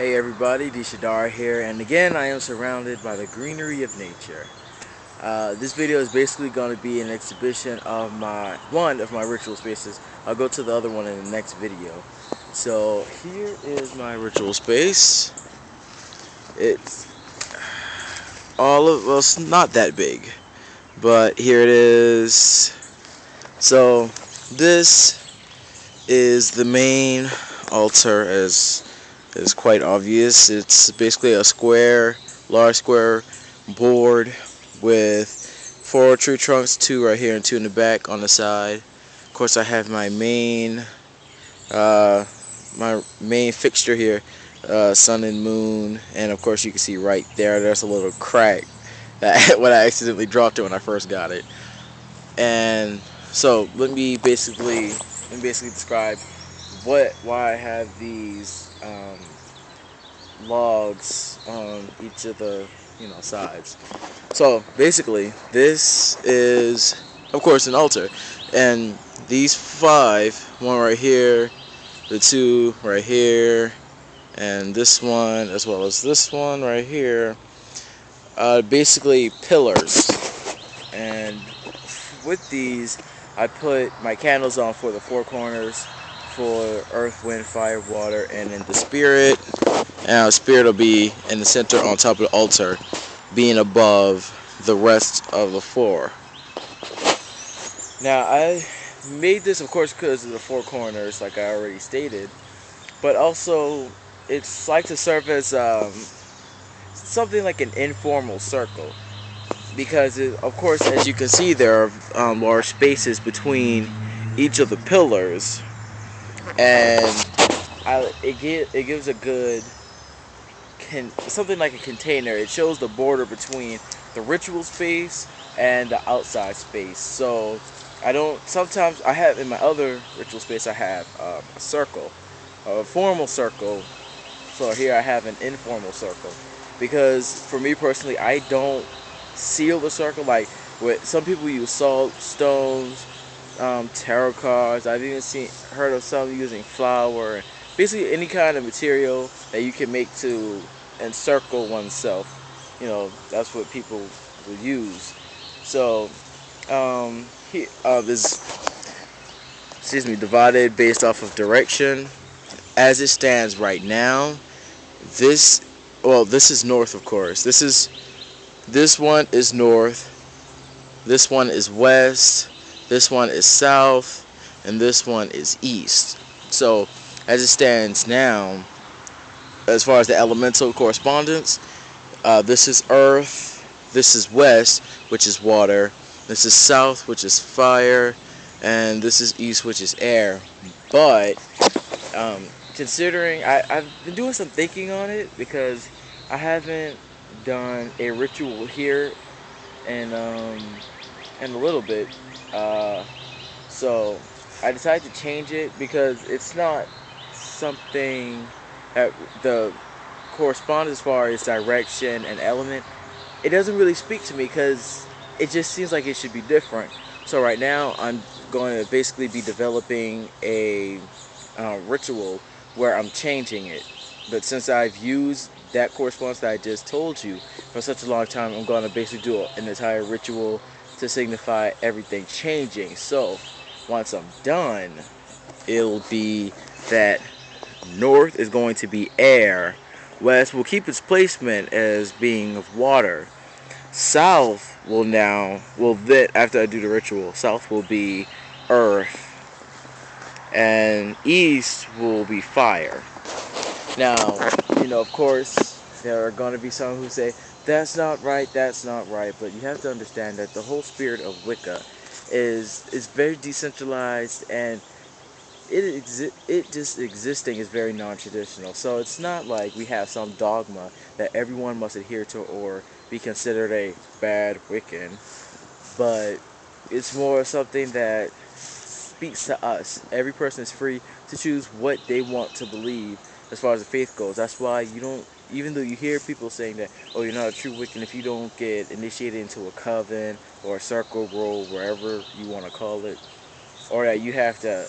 Hey everybody, Dishadar here, and again I am surrounded by the greenery of nature. This video is basically going to be an exhibition of one of my ritual spaces. I'll go to the other one in the next video. So here is my ritual space. It's well, it's not that big, but here it is. So this is the main altar, as is quite obvious. It's basically a large square board with 4 tree trunks, 2 right here and 2 in the back on the side. Of course, I have uh, my main fixture here, sun and moon, and of course you can see right there's a little crack that when I accidentally dropped it when I first got it. And so let me basically describe why I have these logs on each of the sides. So basically, this is of course an altar, and these 5, one right here, the 2 right here, and this one as well as this one right here, basically pillars. And with these, I put my candles on for the 4 corners, for earth, wind, fire, water, and then the spirit. And our spirit will be in the center on top of the altar, being above the rest of the floor. Now, I made this, of course, because of the 4 corners, like I already stated, but also it's like to serve as something like an informal circle. Because, of course, as you can see, there are large spaces between each of the pillars, and it gives a good something like a container. It shows the border between the ritual space and the outside space. So sometimes I have in my other ritual space I have a circle, a formal circle. So here I have an informal circle, because for me personally, I don't seal the circle like with some people use salt stones, tarot cards. I've even heard of some using flour, basically any kind of material that you can make to encircle oneself. That's what people will use. So this, divided based off of direction. As it stands right now, this this is north, of course. This one is north, this one is west, this one is south, and this one is east. So as it stands now, as far as the elemental correspondence, this is earth, this is west, which is water, this is south, which is fire, and this is east, which is air. But considering I've been doing some thinking on it, because I haven't done a ritual here in a little bit, so I decided to change it, because it's not something that the correspondence as far as direction and element. It doesn't really speak to me, because it just seems like it should be different. So right now I'm going to basically be developing a ritual where I'm changing it. But since I've used that correspondence that I just told you for such a long time, I'm going to basically do an entire ritual to signify everything changing. So once I'm done, it'll be that north is going to be air, west will keep its placement as being of water, south then after I do the ritual, south will be earth, and east will be fire. Now, of course, there are going to be some who say, that's not right, but you have to understand that the whole spirit of Wicca is very decentralized, and it just existing is very non-traditional. So it's not like we have some dogma that everyone must adhere to or be considered a bad Wiccan, but it's more something that speaks to us. Every person is free to choose what they want to believe as far as the faith goes. That's why you don't, even though you hear people saying that, oh, you're not a true Wiccan if you don't get initiated into a coven or a circle grove, wherever you want to call it, or that you have to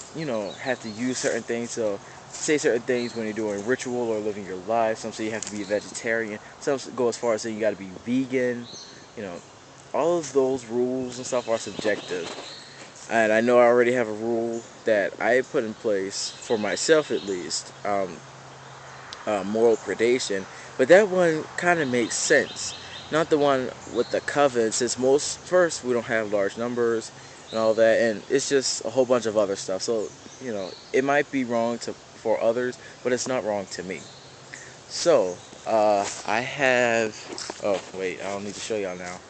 use certain things say certain things when you're doing ritual or living your life. Some say you have to be a vegetarian. Some go as far as saying you got to be vegan. You know, all of those rules and stuff are subjective. And I know I already have a rule that I put in place for myself, at least, moral predation. But that one kind of makes sense. Not the one with the coven, since most first we don't have large numbers and all that, and it's just a whole bunch of other stuff. So it might be wrong to for others, but it's not wrong to me. So I have. Oh wait, I don't need to show y'all now.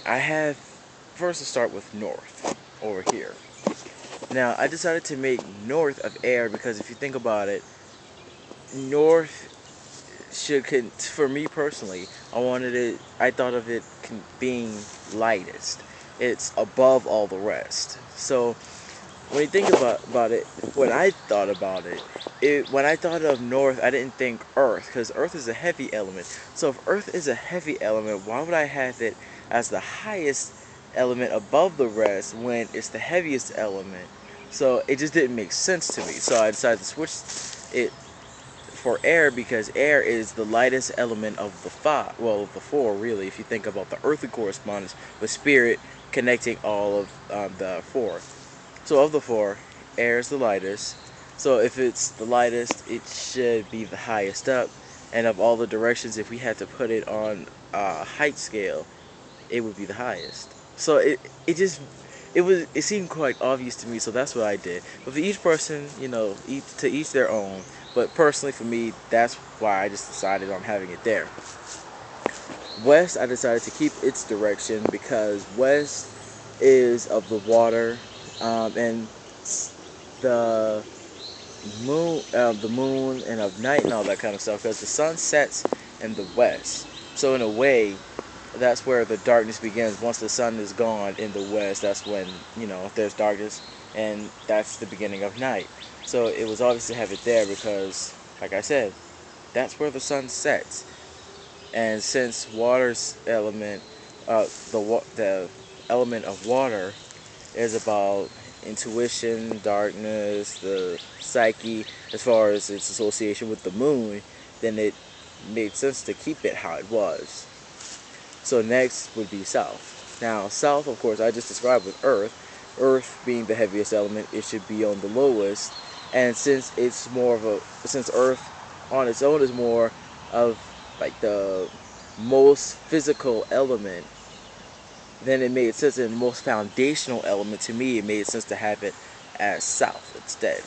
I have first to start with north over here. Now I decided to make north of air because if you think about it, north for me personally, I thought of it being lightest. It's above all the rest. So when you think about it, when I thought about when I thought of north, I didn't think earth, because earth is a heavy element. So if earth is a heavy element, why would I have it as the highest element above the rest when it's the heaviest element? So it just didn't make sense to me. So I decided to switch it for air because air is the lightest element of the five, well, of the four, really, if you think about the earthly correspondence with spirit connecting all of the four. So of the four, air is the lightest. So if it's the lightest, it should be the highest up. And of all the directions, if we had to put it on a height scale, it would be the highest. So it seemed quite obvious to me. So that's what I did. But for each person, to each their own. But personally, for me, that's why I just decided on having it there. West, I decided to keep its direction because west is of the water, and the moon, and of night and all that kind of stuff. Because the sun sets in the west, so in a way, that's where the darkness begins. Once the sun is gone in the west, that's when there's darkness, and that's the beginning of night. So it was obvious to have it there because, like I said, that's where the sun sets. And since water's element, the element of water is about intuition, darkness, the psyche, as far as its association with the moon, then it made sense to keep it how it was. So next would be south. Now, south, of course, I just described with earth. Earth being the heaviest element, it should be on the lowest. And since since earth on its own is more of like the most physical element, then it made sense, and the most foundational element to me, it made sense to have it as south instead.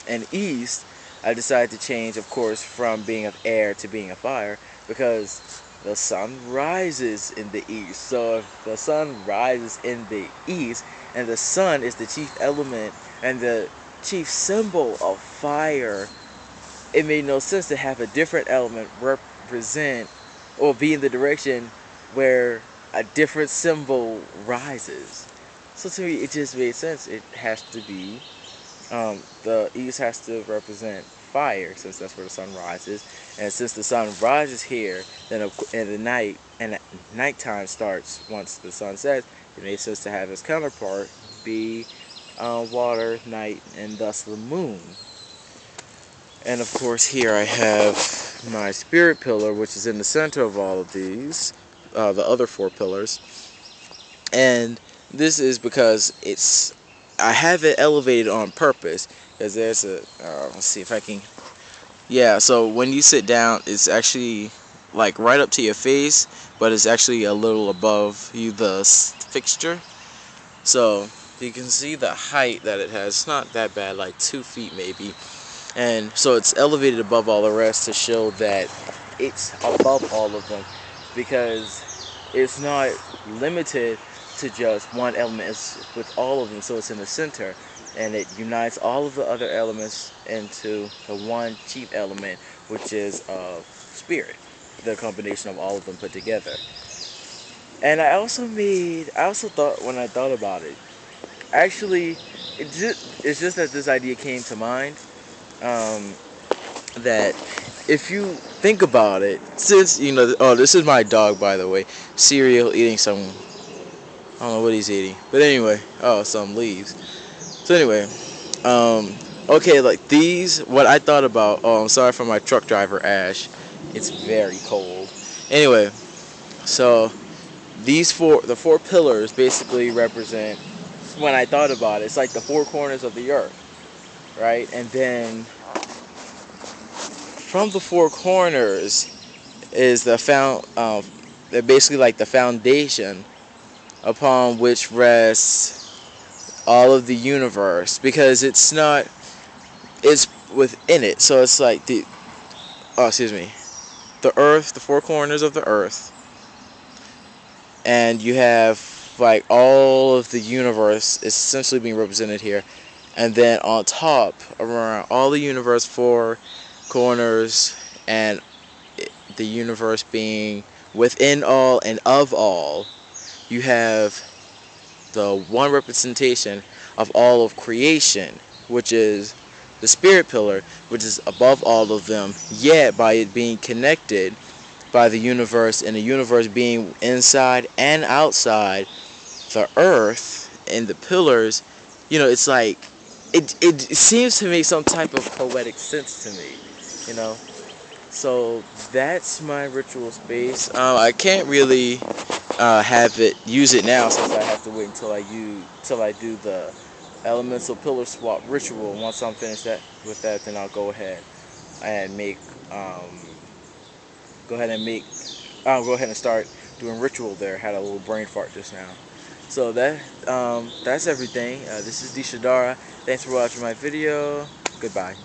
And east, I decided to change, of course, from being of air to being of fire because the sun rises in the east. So if the sun rises in the east, and the sun is the chief element and the chief symbol of fire, it made no sense to have a different element represent or be in the direction where a different symbol rises. So to me, it just made sense. It has to be, the east has to represent fire, since that's where the sun rises. And since the sun rises here, then nighttime starts once the sun sets. It makes sense to have its counterpart be water, night, and thus the moon. And of course, here I have my spirit pillar, which is in the center of all of these, the other four pillars. And this is because I have it elevated on purpose. Because there's let's see if I can, yeah, so when you sit down, it's actually like right up to your face, but it's actually a little above you, the fixture. So you can see the height that it has. It's not that bad, like 2 feet maybe. And so it's elevated above all the rest to show that it's above all of them, because it's not limited to just one element. It's with all of them, so it's in the center, and it unites all of the other elements into the one chief element, which is spirit, the combination of all of them put together. And I also thought, when I thought about it, actually, it's just that this idea came to mind, um, that if you think about it, since oh, this is my dog, by the way, cereal, eating some, I don't know what he's eating, but anyway, oh, some leaves. So anyway, Okay, like these, what I thought about. Oh, I'm sorry for my truck driver, Ash. It's very cold. Anyway, so the four pillars basically represent, when I thought about it, it's like the four corners of the earth, right? And then from the four corners is they're basically like the foundation upon which rests all of the universe, because it's within it. So it's like the earth, the four corners of the earth, and you have like all of the universe is essentially being represented here, and then on top, around all the universe, four corners, and the universe being within all and of all, you have the one representation of all of creation, which is the spirit pillar, which is above all of them, yet by it being connected by the universe, and the universe being inside and outside the earth and the pillars, it's like it seems to make some type of poetic sense to me, you know. So that's my ritual space. I can't really have it use it now, since I have to wait until I do the elemental pillar swap ritual. Once I'm finished that, then and make um, I'll go ahead and start doing ritual there. Had a little brain fart just now. So that's everything. This is Dishadara. Thanks for watching my video. Goodbye.